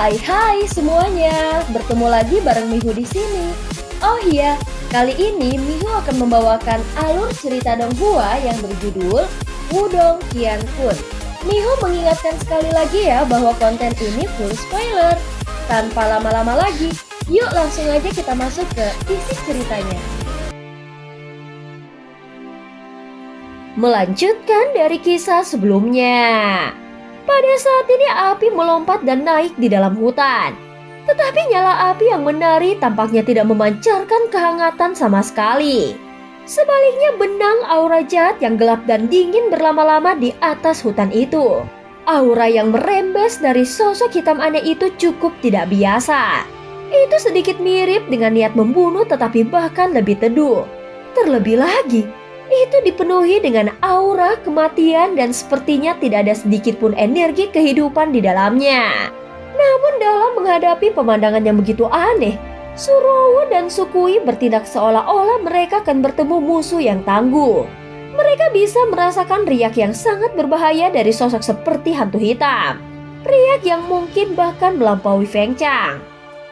Hai semuanya, bertemu lagi bareng Mihu di sini. Oh iya, kali ini Mihu akan membawakan alur cerita Donghua yang berjudul Wudong Qiankun. Mihu mengingatkan sekali lagi ya bahwa konten ini full spoiler. Tanpa lama-lama lagi, yuk langsung aja kita masuk ke isi ceritanya. Melanjutkan dari kisah sebelumnya. Pada saat ini api melompat dan naik di dalam hutan. Tetapi nyala api yang menari tampaknya tidak memancarkan kehangatan sama sekali. Sebaliknya benang aura jahat yang gelap dan dingin berlama-lama di atas hutan itu. Aura yang merembes dari sosok hitam aneh itu cukup tidak biasa. Itu sedikit mirip dengan niat membunuh tetapi bahkan lebih teduh. Terlebih lagi, itu dipenuhi dengan aura kematian dan sepertinya tidak ada sedikit pun energi kehidupan di dalamnya. Namun dalam menghadapi pemandangan yang begitu aneh, Surowo dan Sukui bertindak seolah-olah mereka akan bertemu musuh yang tangguh. Mereka bisa merasakan riak yang sangat berbahaya dari sosok seperti hantu hitam. Riak yang mungkin bahkan melampaui Feng Chang.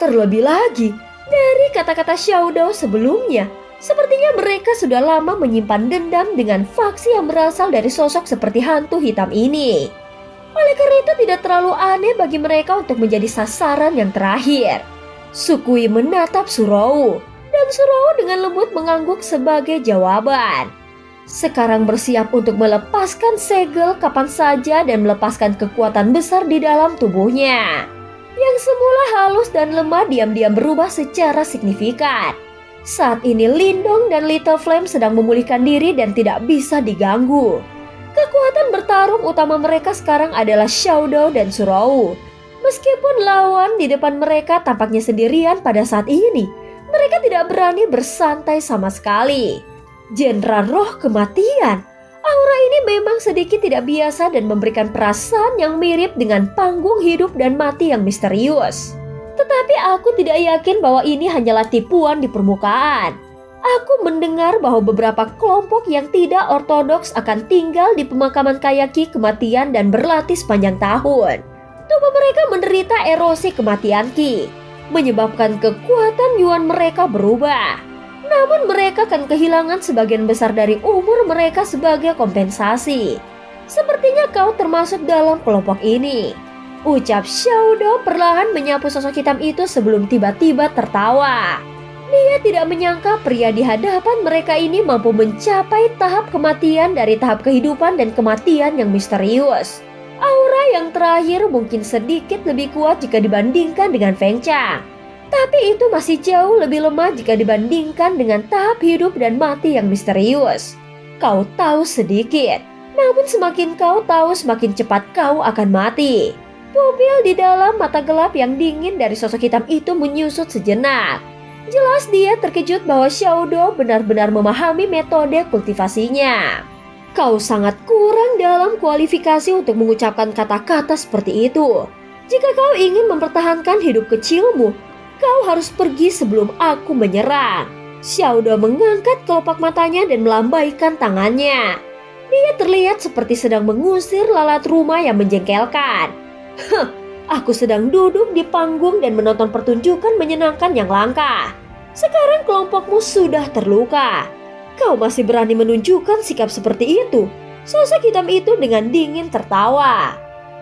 Terlebih lagi, dari kata-kata Xiao Dao sebelumnya, sepertinya mereka sudah lama menyimpan dendam dengan faksi yang berasal dari sosok seperti hantu hitam ini. Oleh karena itu tidak terlalu aneh bagi mereka untuk menjadi sasaran yang terakhir. Sukui menatap Surowo, dan Surowo dengan lembut mengangguk sebagai jawaban. Sekarang bersiap untuk melepaskan segel kapan saja dan melepaskan kekuatan besar di dalam tubuhnya. Yang semula halus dan lemah diam-diam berubah secara signifikan. Saat ini Lindong dan Little Flame sedang memulihkan diri dan tidak bisa diganggu. Kekuatan bertarung utama mereka sekarang adalah Xiao Dao dan Surowo. Meskipun lawan di depan mereka tampaknya sendirian pada saat ini, mereka tidak berani bersantai sama sekali. Jenderal Roh Kematian, aura ini memang sedikit tidak biasa dan memberikan perasaan yang mirip dengan panggung hidup dan mati yang misterius. Tetapi aku tidak yakin bahwa ini hanyalah tipuan di permukaan. Aku mendengar bahwa beberapa kelompok yang tidak ortodoks akan tinggal di pemakaman Kayaki kematian dan berlatih sepanjang tahun. Tubuh mereka menderita erosi kematian Ki, menyebabkan kekuatan Yuan mereka berubah. Namun mereka akan kehilangan sebagian besar dari umur mereka sebagai kompensasi. Sepertinya kau termasuk dalam kelompok ini. Ucap Xiao Dao perlahan menyapu sosok hitam itu sebelum tiba-tiba tertawa. Dia tidak menyangka pria di hadapan mereka ini mampu mencapai tahap kematian dari tahap kehidupan dan kematian yang misterius. Aura yang terakhir mungkin sedikit lebih kuat jika dibandingkan dengan Feng Chang. Tapi itu masih jauh lebih lemah jika dibandingkan dengan tahap hidup dan mati yang misterius. Kau tahu sedikit, namun semakin kau tahu semakin cepat kau akan mati. Pupil di dalam mata gelap yang dingin dari sosok hitam itu menyusut sejenak. Jelas dia terkejut bahwa Xiao Dao benar-benar memahami metode kultivasinya. Kau sangat kurang dalam kualifikasi untuk mengucapkan kata-kata seperti itu. Jika kau ingin mempertahankan hidup kecilmu, kau harus pergi sebelum aku menyerang. Xiao Dao mengangkat kelopak matanya dan melambaikan tangannya. Dia terlihat seperti sedang mengusir lalat rumah yang menjengkelkan. Aku sedang duduk di panggung dan menonton pertunjukan menyenangkan yang langka. Sekarang kelompokmu sudah terluka. Kau masih berani menunjukkan sikap seperti itu? Sosok hitam itu dengan dingin tertawa.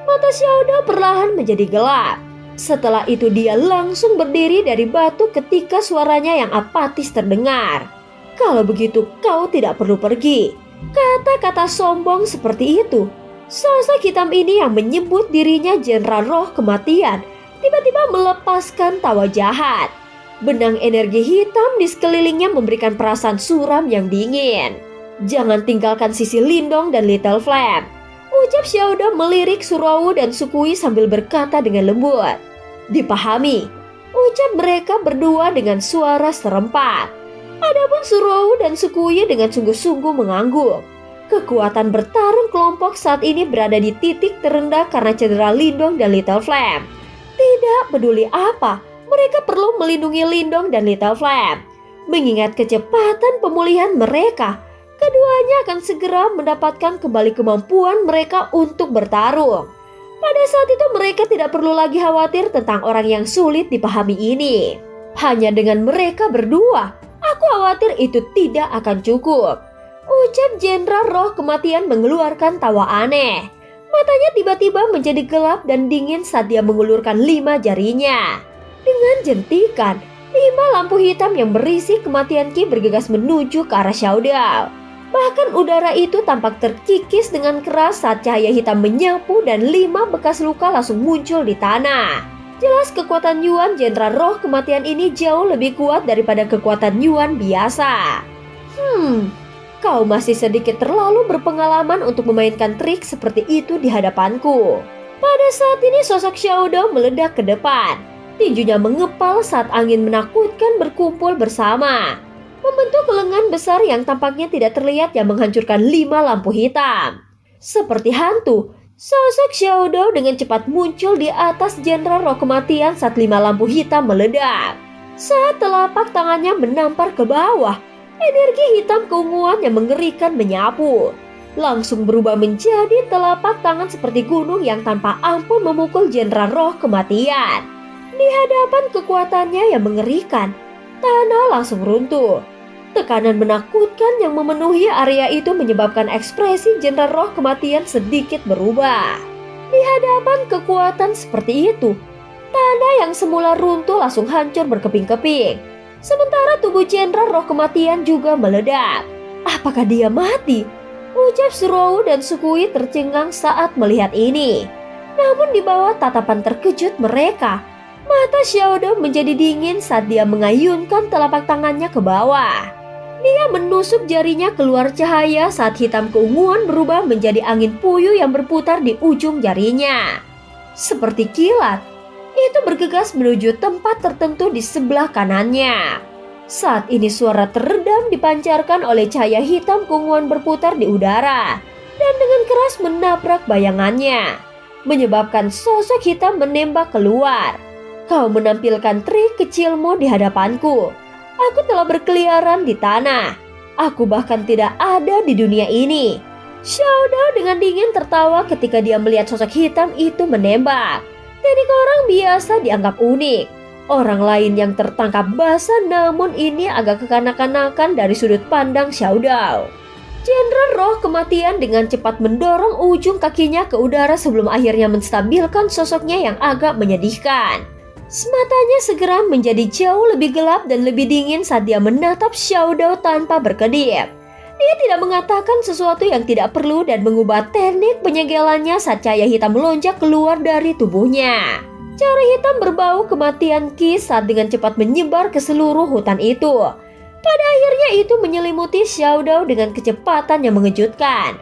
Mata Xiao Dao perlahan menjadi gelap. Setelah itu dia langsung berdiri dari batu ketika suaranya yang apatis terdengar. Kalau begitu kau tidak perlu pergi. Kata-kata sombong seperti itu. Sosok hitam ini yang menyebut dirinya Jenderal Roh Kematian tiba-tiba melepaskan tawa jahat. Benang energi hitam di sekelilingnya memberikan perasaan suram yang dingin. Jangan tinggalkan sisi Lindong dan Little Flame. Ucap Xiao Dao melirik Surowo dan Sukui sambil berkata dengan lembut. Dipahami, ucap mereka berdua dengan suara serempak. Adapun Surowo dan Sukui dengan sungguh-sungguh mengangguk. Kekuatan bertarung kelompok saat ini berada di titik terendah karena cedera Lindong dan Little Flame. Tidak peduli apa, mereka perlu melindungi Lindong dan Little Flame. Mengingat kecepatan pemulihan mereka, keduanya akan segera mendapatkan kembali kemampuan mereka untuk bertarung. Pada saat itu mereka tidak perlu lagi khawatir tentang orang yang sulit dipahami ini. Hanya dengan mereka berdua, aku khawatir itu tidak akan cukup. Ucap Jenderal Roh Kematian mengeluarkan tawa aneh. Matanya tiba-tiba menjadi gelap dan dingin saat dia mengulurkan 5 jarinya. Dengan jentikan, 5 lampu hitam yang berisi kematian Ki bergegas menuju ke arah Xiaodao. Bahkan udara itu tampak terkikis dengan keras saat cahaya hitam menyapu dan 5 bekas luka langsung muncul di tanah. Jelas kekuatan Yuan Jenderal Roh Kematian ini jauh lebih kuat daripada kekuatan Yuan biasa. Kau masih sedikit terlalu berpengalaman untuk memainkan trik seperti itu di hadapanku. Pada saat ini sosok Xiaodao meledak ke depan. Tinjunya mengepal saat angin menakutkan berkumpul bersama, membentuk lengan besar yang tampaknya tidak terlihat yang menghancurkan 5 lampu hitam. Seperti hantu, sosok Xiaodao dengan cepat muncul di atas Jenderal Roh Kematian saat 5 lampu hitam meledak. Saat telapak tangannya menampar ke bawah, energi hitam keunguan yang mengerikan menyapu. Langsung berubah menjadi telapak tangan seperti gunung yang tanpa ampun memukul Jenderal Roh Kematian. Di hadapan kekuatannya yang mengerikan, tanah langsung runtuh. Tekanan menakutkan yang memenuhi area itu menyebabkan ekspresi Jenderal Roh Kematian sedikit berubah. Di hadapan kekuatan seperti itu, tanah yang semula runtuh langsung hancur berkeping-keping. Sementara tubuh Jenderal Roh Kematian juga meledak. Apakah dia mati? Ucap Suruo dan Sukui tercengang saat melihat ini. Namun di bawah tatapan terkejut mereka, mata Xiaodao menjadi dingin saat dia mengayunkan telapak tangannya ke bawah. Dia menusuk jarinya keluar cahaya saat hitam keunguan berubah menjadi angin puyuh yang berputar di ujung jarinya. Seperti kilat, itu bergegas menuju tempat tertentu di sebelah kanannya. Saat ini suara teredam dipancarkan oleh cahaya hitam keunguan berputar di udara dan dengan keras menabrak bayangannya, menyebabkan sosok hitam menembak keluar. Kau menampilkan trik kecilmu di hadapanku. Aku telah berkeliaran di tanah. Aku bahkan tidak ada di dunia ini. Xiaodao dengan dingin tertawa ketika dia melihat sosok hitam itu menembak. Teknik orang biasa dianggap unik. Orang lain yang tertangkap basah, namun ini agak kekanak-kanakan dari sudut pandang Xiaodao. Jenderal Roh Kematian dengan cepat mendorong ujung kakinya ke udara sebelum akhirnya menstabilkan sosoknya yang agak menyedihkan. Matanya segera menjadi jauh lebih gelap dan lebih dingin saat dia menatap Xiaodao tanpa berkedip. Dia tidak mengatakan sesuatu yang tidak perlu dan mengubah teknik penyegelannya saat cahaya hitam melonjak keluar dari tubuhnya. Cahaya hitam berbau kematian Qi saat dengan cepat menyebar ke seluruh hutan itu. Pada akhirnya itu menyelimuti Xiaodao dengan kecepatan yang mengejutkan.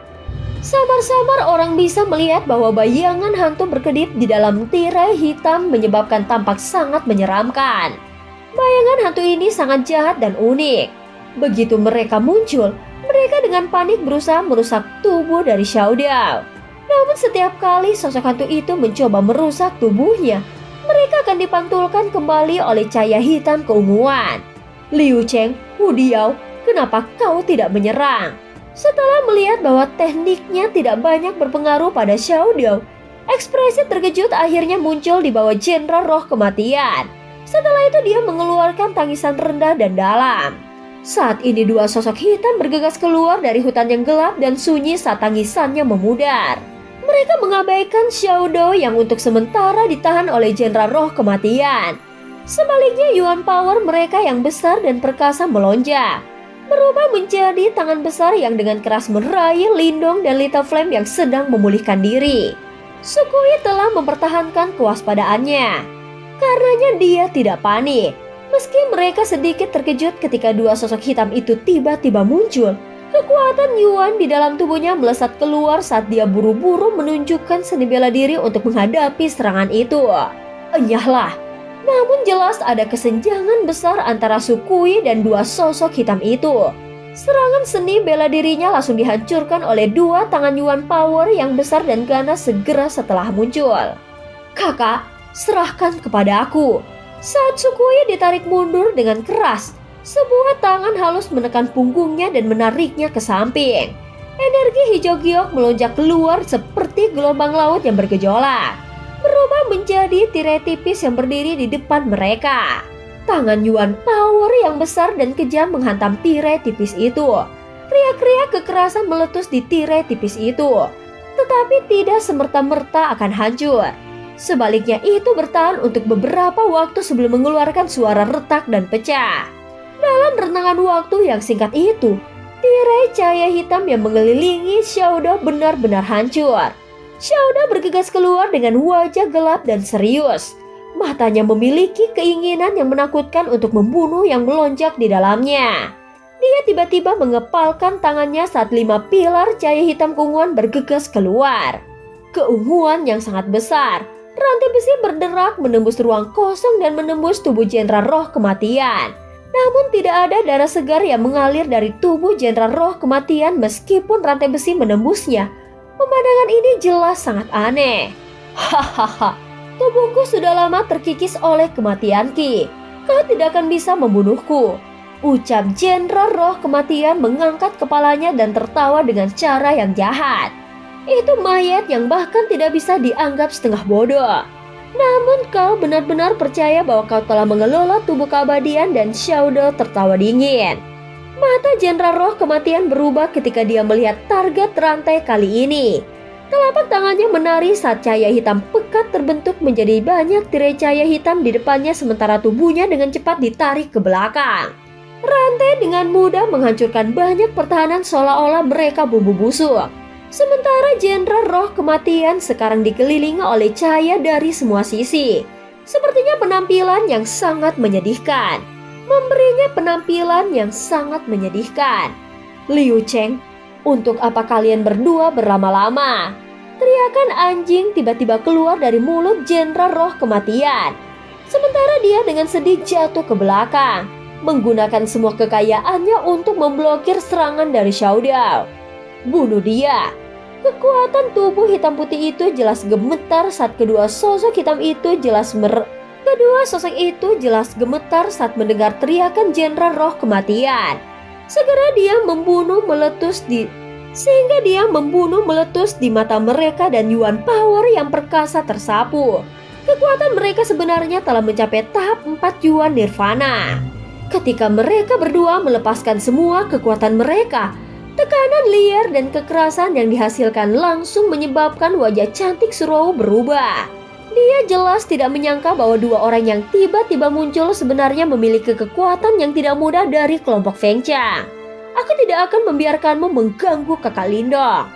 Samar-samar orang bisa melihat bahwa bayangan hantu berkedip di dalam tirai hitam menyebabkan tampak sangat menyeramkan. Bayangan hantu ini sangat jahat dan unik. Begitu mereka muncul, mereka dengan panik berusaha merusak tubuh dari Xiaodao. Namun setiap kali sosok hantu itu mencoba merusak tubuhnya, mereka akan dipantulkan kembali oleh cahaya hitam keunguan. Liu Cheng, Hu Diao, kenapa kau tidak menyerang? Setelah melihat bahwa tekniknya tidak banyak berpengaruh pada Xiaodao, ekspresi terkejut akhirnya muncul di bawah Jenderal Roh Kematian. Setelah itu dia mengeluarkan tangisan rendah dan dalam. Saat ini 2 sosok hitam bergegas keluar dari hutan yang gelap dan sunyi saat tangisannya memudar. Mereka mengabaikan Xiaodao yang untuk sementara ditahan oleh Jenderal Roh Kematian. Sebaliknya Yuan Power mereka yang besar dan perkasa melonjak, berubah menjadi tangan besar yang dengan keras meraih Lindong dan Little Flame yang sedang memulihkan diri. Sukui telah mempertahankan kewaspadaannya. Karenanya dia tidak panik. Meski mereka sedikit terkejut ketika 2 sosok hitam itu tiba-tiba muncul, kekuatan Yuan di dalam tubuhnya melesat keluar saat dia buru-buru menunjukkan seni bela diri untuk menghadapi serangan itu. Enyahlah. Namun jelas ada kesenjangan besar antara Sukui dan 2 sosok hitam itu. Serangan seni bela dirinya langsung dihancurkan oleh 2 tangan Yuan Power yang besar dan ganas segera setelah muncul. Kakak, serahkan kepada aku. Saat Sukui ditarik mundur dengan keras, sebuah tangan halus menekan punggungnya dan menariknya ke samping. Energi hijau giok melonjak keluar seperti gelombang laut yang bergejolak, berubah menjadi tirai tipis yang berdiri di depan mereka. Tangan Yuan Power yang besar dan kejam menghantam tirai tipis itu. Riak-riak kekerasan meletus di tirai tipis itu, tetapi tidak semerta-merta akan hancur. Sebaliknya itu bertahan untuk beberapa waktu sebelum mengeluarkan suara retak dan pecah. Dalam rentangan waktu yang singkat itu, tirai cahaya hitam yang mengelilingi Xiaoda benar-benar hancur. Xiaoda bergegas keluar dengan wajah gelap dan serius. Matanya memiliki keinginan yang menakutkan untuk membunuh yang melonjak di dalamnya. Dia tiba-tiba mengepalkan tangannya saat 5 pilar cahaya hitam keunguan bergegas keluar. Keunguan yang sangat besar, rantai besi berderak menembus ruang kosong dan menembus tubuh Jenderal Roh Kematian. Namun tidak ada darah segar yang mengalir dari tubuh Jenderal Roh Kematian meskipun rantai besi menembusnya. Pemandangan ini jelas sangat aneh. Hahaha, tubuhku sudah lama terkikis oleh kematian Ki. Kau tidak akan bisa membunuhku, ucap Jenderal Roh Kematian mengangkat kepalanya dan tertawa dengan cara yang jahat. Itu mayat yang bahkan tidak bisa dianggap setengah bodoh. Namun kau benar-benar percaya bahwa kau telah mengelola tubuh keabadian dan Xiaoda tertawa dingin. Mata Jenderal Roh Kematian berubah ketika dia melihat target rantai kali ini. Telapak tangannya menari saat cahaya hitam pekat terbentuk menjadi banyak tirai cahaya hitam di depannya sementara tubuhnya dengan cepat ditarik ke belakang. Rantai dengan mudah menghancurkan banyak pertahanan seolah-olah mereka bumbu busuk. Sementara Jenderal Roh Kematian sekarang dikelilingi oleh cahaya dari semua sisi. Sepertinya penampilan yang sangat menyedihkan. Memberinya penampilan yang sangat menyedihkan. Liu Cheng, untuk apa kalian berdua berlama-lama? Teriakan anjing tiba-tiba keluar dari mulut Jenderal Roh Kematian. Sementara dia dengan sedih jatuh ke belakang, menggunakan semua kekayaannya untuk memblokir serangan dari Xiaodao. Bunuh dia. Kekuatan tubuh hitam putih itu jelas gemetar saat kedua sosok gemetar saat mendengar teriakan Jenderal Roh Kematian. Sehingga dia membunuh meletus di mata mereka dan Yuan Power yang perkasa tersapu. Kekuatan mereka sebenarnya telah mencapai tahap 4 Yuan Nirvana. Ketika mereka berdua melepaskan semua kekuatan mereka, tekanan liar dan kekerasan yang dihasilkan langsung menyebabkan wajah cantik Suruo berubah. Dia jelas tidak menyangka bahwa dua orang yang tiba-tiba muncul sebenarnya memiliki kekuatan yang tidak mudah dari kelompok Feng Chang. Aku tidak akan membiarkanmu mengganggu kakak Lindong,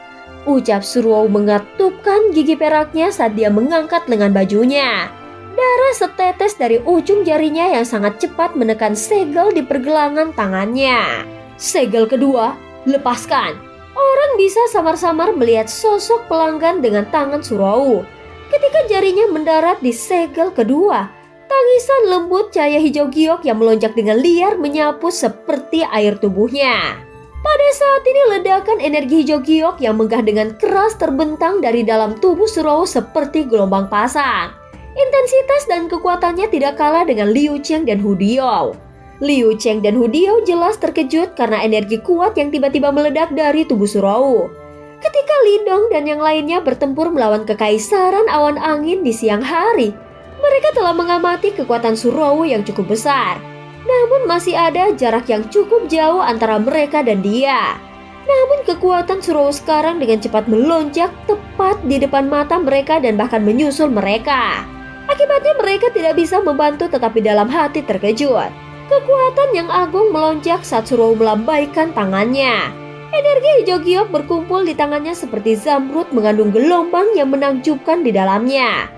ucap Suruo mengatupkan gigi peraknya saat dia mengangkat lengan bajunya. Darah setetes dari ujung jarinya yang sangat cepat menekan segel di pergelangan tangannya. Segel kedua, lepaskan. Orang bisa samar-samar melihat sosok pelanggan dengan tangan Suruo. Ketika jarinya mendarat di segel kedua, tangisan lembut cahaya hijau giok yang melonjak dengan liar menyapu seperti air tubuhnya. Pada saat ini ledakan energi hijau giok yang megah dengan keras terbentang dari dalam tubuh Suruo seperti gelombang pasang. Intensitas dan kekuatannya tidak kalah dengan Liu Cheng dan Hu Diao. Liu Cheng dan Hu Diao jelas terkejut karena energi kuat yang tiba-tiba meledak dari tubuh Suruo. Ketika Lindong dan yang lainnya bertempur melawan kekaisaran awan angin di siang hari, mereka telah mengamati kekuatan Suruo yang cukup besar. Namun masih ada jarak yang cukup jauh antara mereka dan dia. Namun kekuatan Suruo sekarang dengan cepat melonjak tepat di depan mata mereka dan bahkan menyusul mereka. Akibatnya mereka tidak bisa membantu tetapi dalam hati terkejut. Kekuatan yang agung melonjak saat Suruo melambaikan tangannya. Energi hijau giok berkumpul di tangannya seperti zamrud mengandung gelombang yang menakjubkan di dalamnya.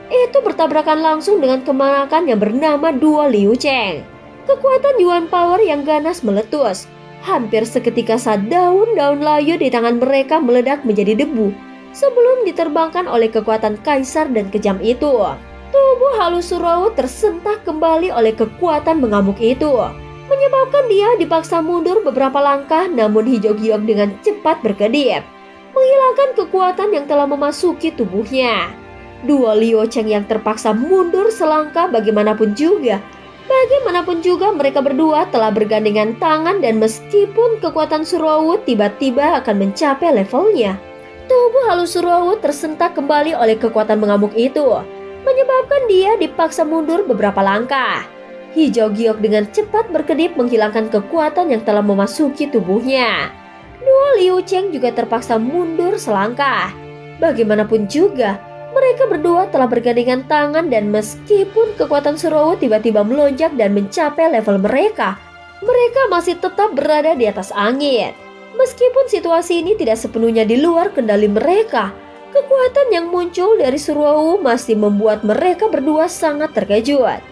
Itu bertabrakan langsung dengan kemanakan yang bernama Dua Liu Cheng. Kekuatan Yuan Power yang ganas meletus. Hampir seketika saat daun-daun layu di tangan mereka meledak menjadi debu sebelum diterbangkan oleh kekuatan kaisar dan kejam itu. Tubuh halus Suruo tersentak kembali oleh kekuatan mengamuk itu, menyebabkan dia dipaksa mundur beberapa langkah, namun hijau giok dengan cepat berkedip, menghilangkan kekuatan yang telah memasuki tubuhnya. Dua Liu Cheng yang terpaksa mundur selangkah bagaimanapun juga Bagaimanapun juga mereka berdua telah bergandengan tangan dan meskipun kekuatan Surowu tiba-tiba akan mencapai levelnya, tubuh halus Surowu tersentak kembali oleh kekuatan mengamuk itu, menyebabkan dia dipaksa mundur beberapa langkah. Hijau giok dengan cepat berkedip menghilangkan kekuatan yang telah memasuki tubuhnya. Duo Liu Cheng juga terpaksa mundur selangkah. Bagaimanapun juga, mereka berdua telah bergandengan tangan dan meskipun kekuatan Surowu tiba-tiba melonjak dan mencapai level mereka, mereka masih tetap berada di atas angin. Meskipun situasi ini tidak sepenuhnya di luar kendali mereka, kekuatan yang muncul dari Surowu masih membuat mereka berdua sangat terkejut.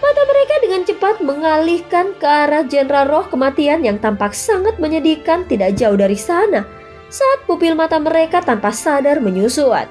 Mata mereka dengan cepat mengalihkan ke arah Jenderal Roh Kematian yang tampak sangat menyedihkan tidak jauh dari sana saat pupil mata mereka tanpa sadar menyusut.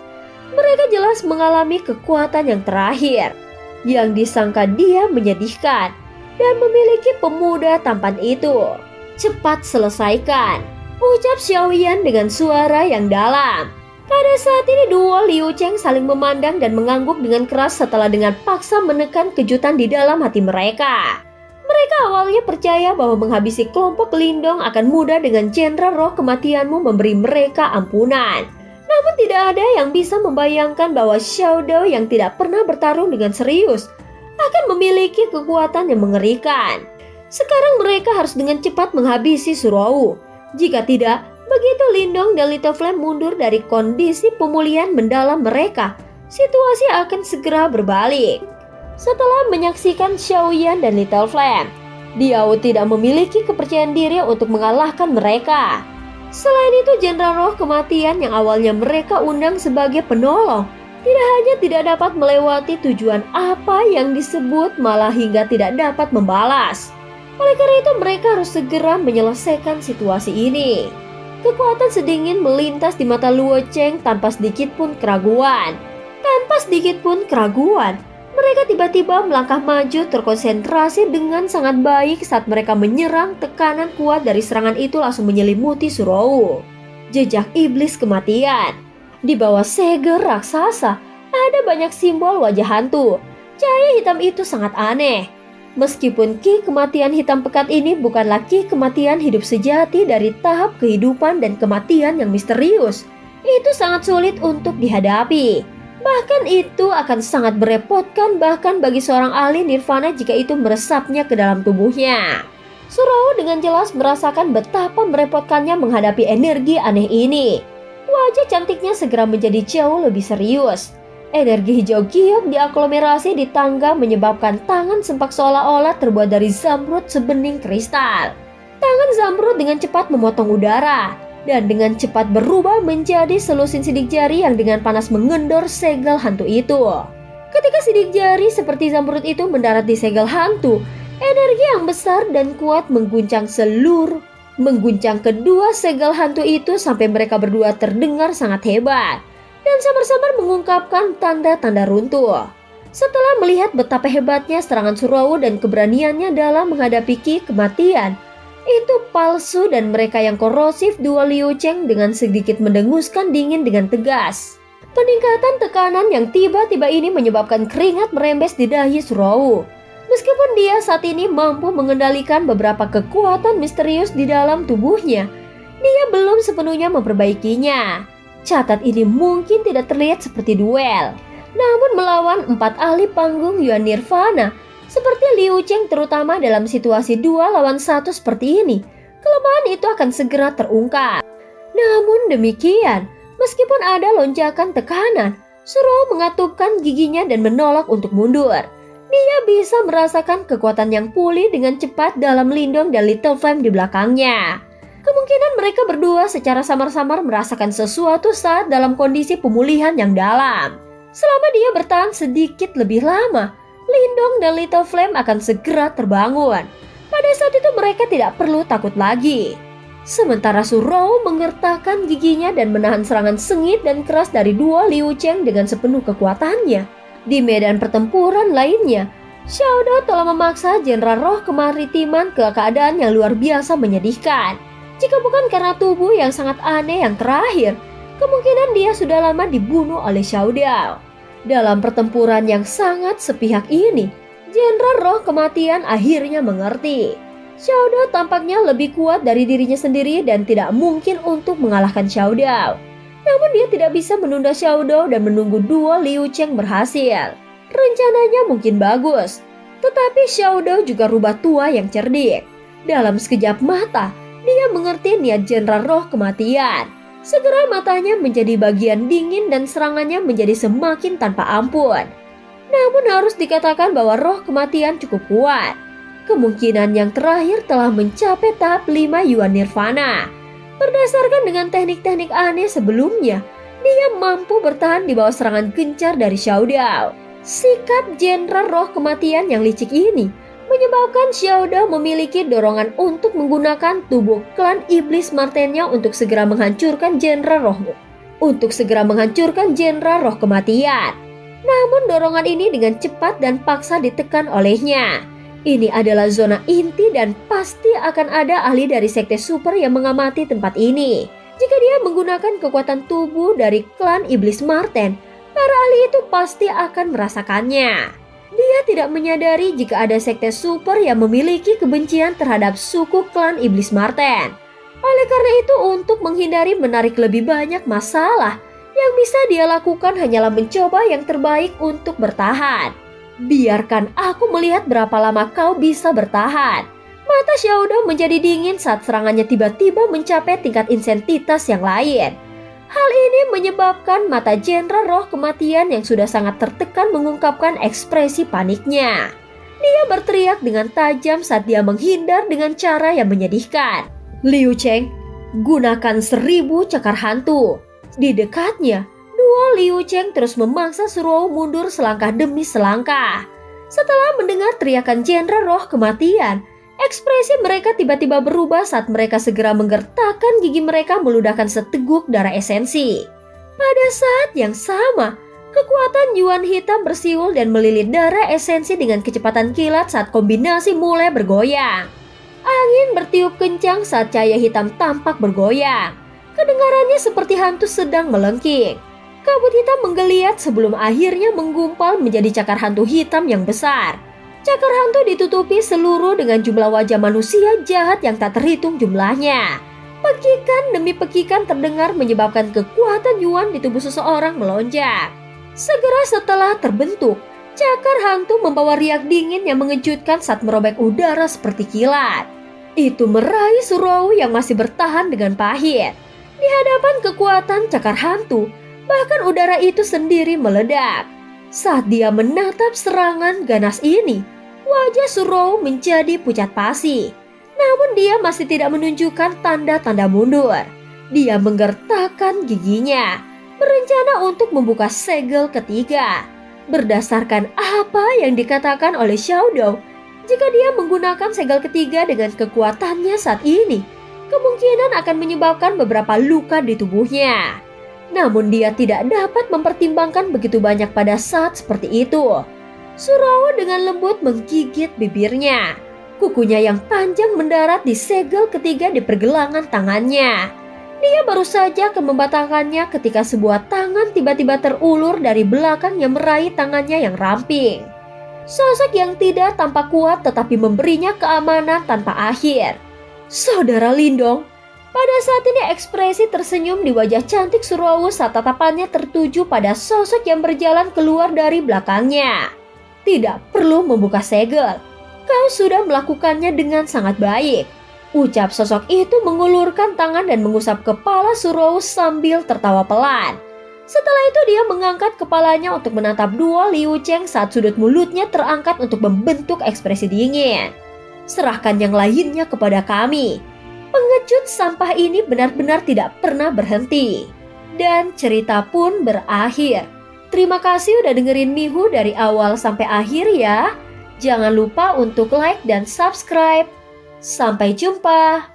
Mereka jelas mengalami kekuatan yang terakhir, yang disangka dia menyedihkan, dan memiliki pemuda tampan itu. Cepat selesaikan, ucap Xiaoyan dengan suara yang dalam. Pada saat ini duo Liu Cheng saling memandang dan mengangguk dengan keras setelah dengan paksa menekan kejutan di dalam hati mereka. Mereka awalnya percaya bahwa menghabisi kelompok Lindong akan mudah dengan Jenderal Roh Kematianmu memberi mereka ampunan. Namun tidak ada yang bisa membayangkan bahwa Xiao Dao yang tidak pernah bertarung dengan serius akan memiliki kekuatan yang mengerikan. Sekarang mereka harus dengan cepat menghabisi Surowu. Jika tidak, begitu Lindong dan Little Flame mundur dari kondisi pemulihan mendalam mereka, situasi akan segera berbalik. Setelah menyaksikan Xiaoyan dan Little Flame, Diao tidak memiliki kepercayaan diri untuk mengalahkan mereka. Selain itu, Jenderal Roh Kematian yang awalnya mereka undang sebagai penolong tidak hanya tidak dapat melewati tujuan apa yang disebut, malah hingga tidak dapat membalas. Oleh karena itu mereka harus segera menyelesaikan situasi ini. Kekuatan sedingin melintas di mata Luo Cheng tanpa sedikit pun keraguan. Mereka tiba-tiba melangkah maju terkonsentrasi dengan sangat baik saat mereka menyerang. Tekanan kuat dari serangan itu langsung menyelimuti Surowu. Jejak iblis kematian. Di bawah segel raksasa ada banyak simbol wajah hantu. Cahaya hitam itu sangat aneh. Meskipun ki kematian hitam pekat ini bukanlah ki kematian hidup sejati dari tahap kehidupan dan kematian yang misterius, itu sangat sulit untuk dihadapi. Bahkan itu akan sangat merepotkan bahkan bagi seorang ahli nirvana jika itu meresapnya ke dalam tubuhnya. Surowu dengan jelas merasakan betapa merepotkannya menghadapi energi aneh ini. Wajah cantiknya segera menjadi jauh lebih serius. Energi hijau giok diaglomerasi di tangga menyebabkan tangan sempak seolah-olah terbuat dari zamrud sebening kristal. Tangan zamrud dengan cepat memotong udara dan dengan cepat berubah menjadi selusin sidik jari yang dengan panas mengendor segel hantu itu. Ketika sidik jari seperti zamrud itu mendarat di segel hantu, energi yang besar dan kuat mengguncang kedua segel hantu itu sampai mereka berdua terdengar sangat hebat dan samar-samar mengungkapkan tanda-tanda runtuh. Setelah melihat betapa hebatnya serangan Surowu dan keberaniannya dalam menghadapi ki kematian, itu palsu dan mereka yang korosif, duo Liu Cheng dengan sedikit mendenguskan dingin dengan tegas. Peningkatan tekanan yang tiba-tiba ini menyebabkan keringat merembes di dahi Surowu. Meskipun dia saat ini mampu mengendalikan beberapa kekuatan misterius di dalam tubuhnya, dia belum sepenuhnya memperbaikinya. Catat ini mungkin tidak terlihat seperti duel, namun melawan 4 ahli panggung Yuan Nirvana seperti Liu Cheng, terutama dalam situasi 2 lawan 1 seperti ini, kelemahan itu akan segera terungkap. Namun demikian, meskipun ada lonjakan tekanan, Surowu mengatupkan giginya dan menolak untuk mundur. Dia bisa merasakan kekuatan yang pulih dengan cepat dalam Lindong dan Little Flame di belakangnya. Kemungkinan mereka berdua secara samar-samar merasakan sesuatu saat dalam kondisi pemulihan yang dalam. Selama dia bertahan sedikit lebih lama, Lindong dan Little Flame akan segera terbangun. Pada saat itu mereka tidak perlu takut lagi. Sementara Surowu menggertakkan giginya dan menahan serangan sengit dan keras dari duo Liu Cheng dengan sepenuh kekuatannya. Di medan pertempuran lainnya, Xiao Dao telah memaksa Jenderal Roh Kemaritiman ke keadaan yang luar biasa menyedihkan. Jika bukan karena tubuh yang sangat aneh yang terakhir, kemungkinan dia sudah lama dibunuh oleh Xiao Dao. Dalam pertempuran yang sangat sepihak ini, Jenderal Roh Kematian akhirnya mengerti. Xiao Dao tampaknya lebih kuat dari dirinya sendiri dan tidak mungkin untuk mengalahkan Xiao Dao. Namun dia tidak bisa menunda Xiao Dao dan menunggu duel Liu Cheng berhasil. Rencananya mungkin bagus, tetapi Xiao Dao juga rubah tua yang cerdik. Dalam sekejap mata, dia mengerti niat Jenderal Roh Kematian. Segera matanya menjadi bagian dingin dan serangannya menjadi semakin tanpa ampun. Namun harus dikatakan bahwa Roh Kematian cukup kuat. Kemungkinan yang terakhir telah mencapai tahap 5 Yuan Nirvana. Berdasarkan dengan teknik-teknik aneh sebelumnya, dia mampu bertahan di bawah serangan gencar dari Xiao Dao. Sikap Jenderal Roh Kematian yang licik ini menyebabkan Xiao Dao memiliki dorongan untuk menggunakan tubuh klan Iblis Martennya untuk segera menghancurkan Jenderal Roh Kematian. Namun dorongan ini dengan cepat dan paksa ditekan olehnya. Ini adalah zona inti dan pasti akan ada ahli dari sekte super yang mengamati tempat ini. Jika dia menggunakan kekuatan tubuh dari klan Iblis Marten, para ahli itu pasti akan merasakannya. Dia tidak menyadari jika ada sekte super yang memiliki kebencian terhadap suku klan Iblis Marten. Oleh karena itu, untuk menghindari menarik lebih banyak masalah, yang bisa dia lakukan hanyalah mencoba yang terbaik untuk bertahan. Biarkan aku melihat berapa lama kau bisa bertahan. Mata Xiao Dao menjadi dingin saat serangannya tiba-tiba mencapai tingkat insentitas yang lain. Hal ini menyebabkan mata Jenderal Roh Kematian yang sudah sangat tertekan mengungkapkan ekspresi paniknya. Dia berteriak dengan tajam saat dia menghindar dengan cara yang menyedihkan. Liu Cheng, gunakan 1000 cakar hantu. Di dekatnya, dua Liu Cheng terus memaksa Suruo mundur selangkah demi selangkah. Setelah mendengar teriakan Jenderal Roh Kematian, ekspresi mereka tiba-tiba berubah saat mereka segera menggertakkan gigi mereka meludahkan seteguk darah esensi. Pada saat yang sama, kekuatan Yuan hitam bersiul dan melilit darah esensi dengan kecepatan kilat saat kombinasi mulai bergoyang. Angin bertiup kencang saat cahaya hitam tampak bergoyang. Kedengarannya seperti hantu sedang melengking. Kabut hitam menggeliat sebelum akhirnya menggumpal menjadi cakar hantu hitam yang besar. Cakar hantu ditutupi seluruh dengan jumlah wajah manusia jahat yang tak terhitung jumlahnya. Pekikan demi pekikan terdengar menyebabkan kekuatan Yuan di tubuh seseorang melonjak. Segera setelah terbentuk, cakar hantu membawa riak dingin yang mengejutkan saat merobek udara seperti kilat. Itu meraih Suruo yang masih bertahan dengan pahit. Di hadapan kekuatan cakar hantu, bahkan udara itu sendiri meledak. Saat dia menatap serangan ganas ini, wajah Suruo menjadi pucat pasi. Namun dia masih tidak menunjukkan tanda-tanda mundur. Dia menggertakkan giginya, berencana untuk membuka segel ketiga. Berdasarkan apa yang dikatakan oleh Xiao Dao, jika dia menggunakan segel ketiga dengan kekuatannya saat ini, kemungkinan akan menyebabkan beberapa luka di tubuhnya. Namun dia tidak dapat mempertimbangkan begitu banyak pada saat seperti itu. Suruo dengan lembut menggigit bibirnya. Kukunya yang panjang mendarat di segel ketiga di pergelangan tangannya. Dia baru saja akan membatalkannya ketika sebuah tangan tiba-tiba terulur dari belakang yang meraih tangannya yang ramping. Sosok yang tidak tampak kuat tetapi memberinya keamanan tanpa akhir. Saudara Lindong. Pada saat ini ekspresi tersenyum di wajah cantik Suruo saat tatapannya tertuju pada sosok yang berjalan keluar dari belakangnya. Tidak perlu membuka segel. Kau sudah melakukannya dengan sangat baik. Ucap sosok itu mengulurkan tangan dan mengusap kepala Suruo sambil tertawa pelan. Setelah itu dia mengangkat kepalanya untuk menatap dua Liu Cheng saat sudut mulutnya terangkat untuk membentuk ekspresi dingin. Serahkan yang lainnya kepada kami. Pengecut sampah ini benar-benar tidak pernah berhenti. Dan cerita pun berakhir. Terima kasih udah dengerin Mihu dari awal sampai akhir ya. Jangan lupa untuk like dan subscribe. Sampai jumpa.